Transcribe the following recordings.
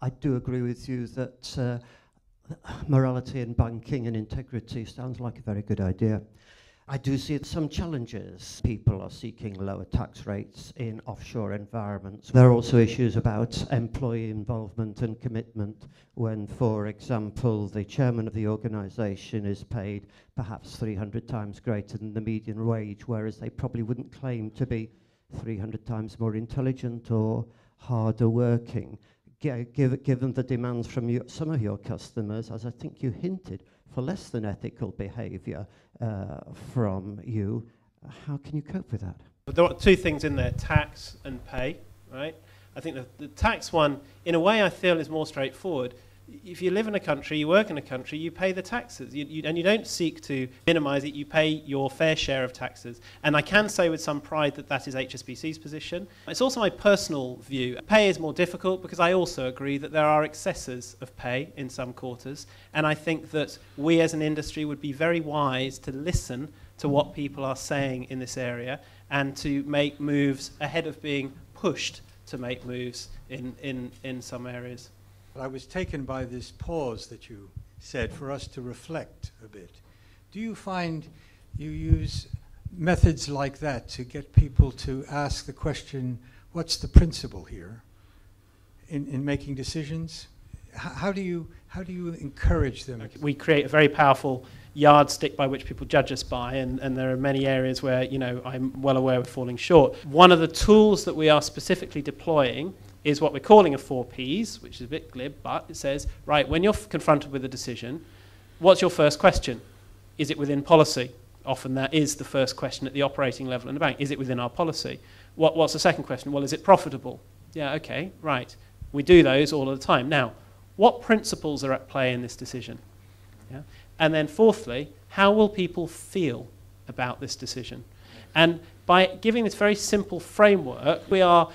I do agree with you that morality in banking and integrity sounds like a very good idea. I do see some challenges. People are seeking lower tax rates in offshore environments. There are also issues about employee involvement and commitment when, for example, the chairman of the organisation is paid perhaps 300 times greater than the median wage, whereas they probably wouldn't claim to be 300 times more intelligent or harder working. Given the demands from some of your customers, as I think you hinted, for less than ethical behaviour from you, how can you cope with that? But there are two things in there, tax and pay, right? I think the tax one, in a way, I feel is more straightforward. If you live in a country, you work in a country, you pay the taxes. And you don't seek to minimise it, you pay your fair share of taxes. And I can say with some pride that that is HSBC's position. It's also my personal view. Pay is more difficult because I also agree that there are excesses of pay in some quarters. And I think that we as an industry would be very wise to listen to what people are saying in this area and to make moves ahead of being pushed to make moves in some areas. I was taken by this pause that you said for us to reflect a bit. Do you find you use methods like that to get people to ask the question, what's the principle here in making decisions? How do you encourage them? We create a very powerful yardstick by which people judge us by, and there are many areas where, you know, I'm well aware we're falling short. One of the tools that we are specifically deploying is what we're calling a 4Ps, which is a bit glib, but it says, right, when you're confronted with a decision, what's your first question? Is it within policy? Often that is the first question at the operating level in the bank. Is it within our policy? What's the second question? Well, is it profitable? Yeah, okay, right. We do those all of the time. Now, what principles are at play in this decision? Yeah? And then fourthly, how will people feel about this decision? And by giving this very simple framework, we are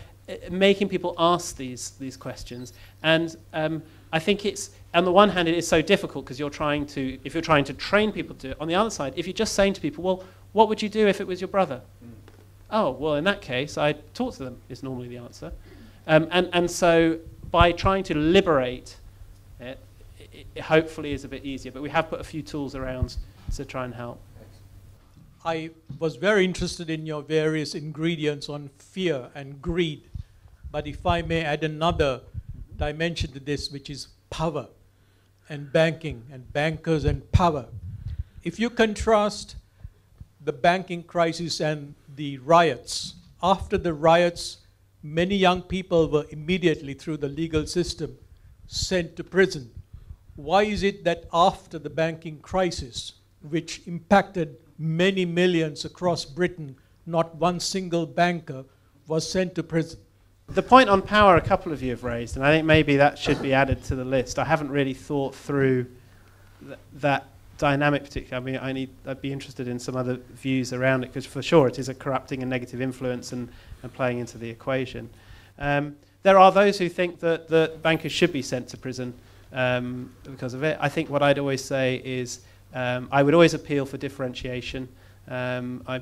making people ask these questions. And I think it's, on the one hand, it is so difficult because if you're trying to train people to do it. On the other side, if you're just saying to people, well, what would you do if it was your brother? Oh, well, in that case, I'd talk to them, is normally the answer. And so by trying to liberate it, it hopefully is a bit easier. But we have put a few tools around to try and help. I was very interested in your various ingredients on fear and greed. But if I may add another dimension to this, which is power and banking and bankers and power. If you contrast the banking crisis and the riots, after the riots, many young people were immediately, through the legal system, sent to prison. Why is it that after the banking crisis, which impacted many millions across Britain, not one single banker was sent to prison? The point on power a couple of you have raised, and I think maybe that should be added to the list. I haven't really thought through that dynamic particularly. I mean, I'd be interested in some other views around it, because for sure it is a corrupting and negative influence and playing into the equation. There are those who think that bankers should be sent to prison because of it. I think what I'd always say is I would always appeal for differentiation. I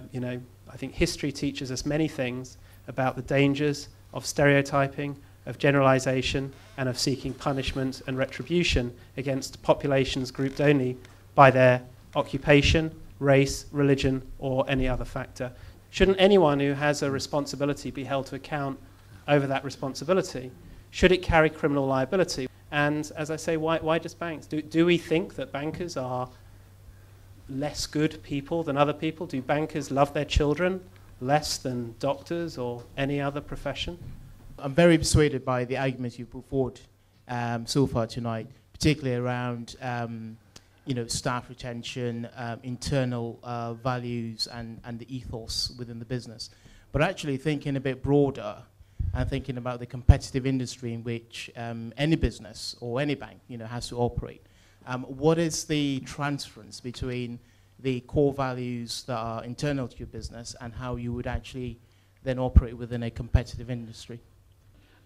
think history teaches us many things about the dangers of stereotyping, of generalization, and of seeking punishment and retribution against populations grouped only by their occupation, race, religion, or any other factor. Shouldn't anyone who has a responsibility be held to account over that responsibility? Should it carry criminal liability? And as I say, why just banks? Do we think that bankers are less good people than other people? Do bankers love their children less than doctors or any other profession? I'm very persuaded by the arguments you put forward so far tonight, particularly around staff retention, internal values and the ethos within the business. But actually thinking a bit broader and thinking about the competitive industry in which any business or any bank has to operate. What is the transference between the core values that are internal to your business and how you would actually then operate within a competitive industry?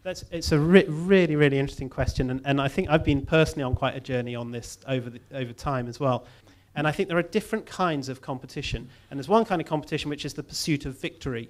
It's a really, really interesting question, and I think I've been personally on quite a journey on this over time as well. And I think there are different kinds of competition, and there's one kind of competition which is the pursuit of victory,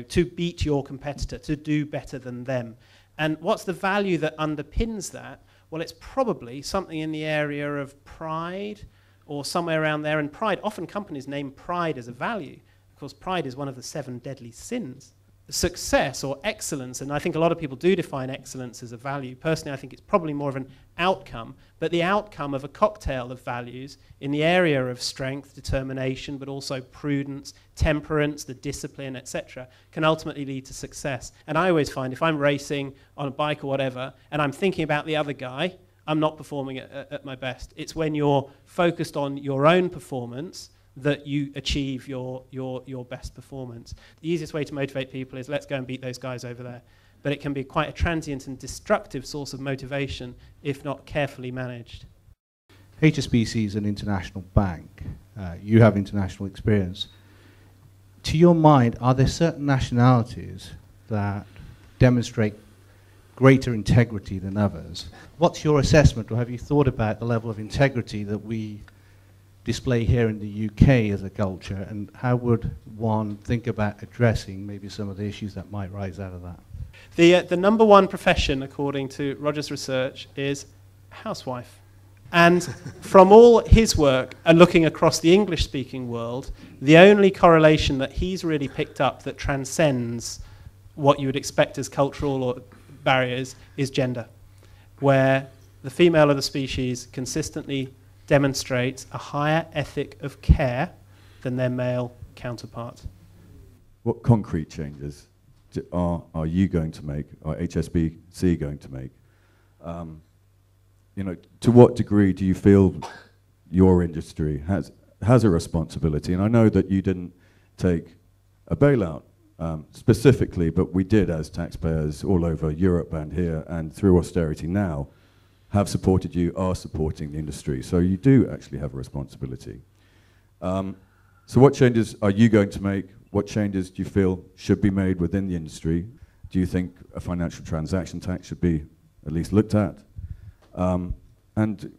to beat your competitor, to do better than them. And what's the value that underpins that? Well, it's probably something in the area of pride or somewhere around there. And pride, often companies name pride as a value. Of course, pride is one of the 7 deadly sins. Success or excellence, and I think a lot of people do define excellence as a value. Personally, I think it's probably more of an outcome, but the outcome of a cocktail of values in the area of strength, determination, but also prudence, temperance, the discipline, etc., can ultimately lead to success. And I always find if I'm racing on a bike or whatever, and I'm thinking about the other guy, I'm not performing at my best. It's when you're focused on your own performance that you achieve your best performance. The easiest way to motivate people is let's go and beat those guys over there. But it can be quite a transient and destructive source of motivation if not carefully managed. HSBC is an international bank. You have international experience. To your mind, are there certain nationalities that demonstrate greater integrity than others? What's your assessment, or have you thought about the level of integrity that we display here in the UK as a culture, and how would one think about addressing maybe some of the issues that might rise out of that? The number one profession, according to Rogers Research, is housewife. And from all his work and looking across the English-speaking world, the only correlation that he's really picked up that transcends what you would expect as cultural or barriers is gender, where the female of the species consistently demonstrates a higher ethic of care than their male counterparts. What concrete changes are you going to make, or HSBC going to make? You know, to what degree do you feel your industry has a responsibility? And I know that you didn't take a bailout specifically, but we did as taxpayers all over Europe and here, and through austerity now, have supported you, are supporting the industry. So you do actually have a responsibility. So what changes are you going to make? What changes do you feel should be made within the industry? Do you think a financial transaction tax should be at least looked at? And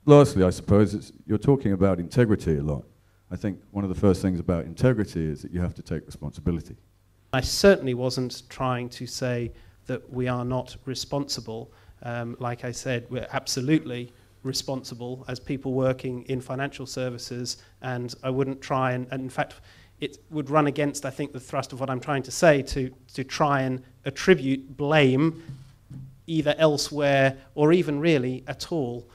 lastly, I suppose, you're talking about integrity a lot. I think one of the first things about integrity is that you have to take responsibility. I certainly wasn't trying to say that we are not responsible. Like I said, we're absolutely responsible as people working in financial services, and I wouldn't try and in fact, it would run against, I think, the thrust of what I'm trying to say to try and attribute blame either elsewhere or even really at all.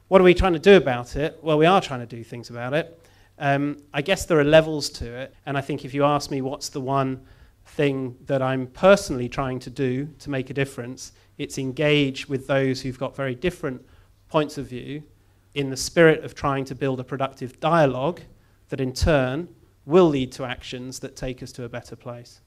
What are we trying to do about it? Well, we are trying to do things about it. I guess there are levels to it, and I think if you ask me what's the one thing that I'm personally trying to do to make a difference, it's engage with those who've got very different points of view in the spirit of trying to build a productive dialogue that in turn will lead to actions that take us to a better place.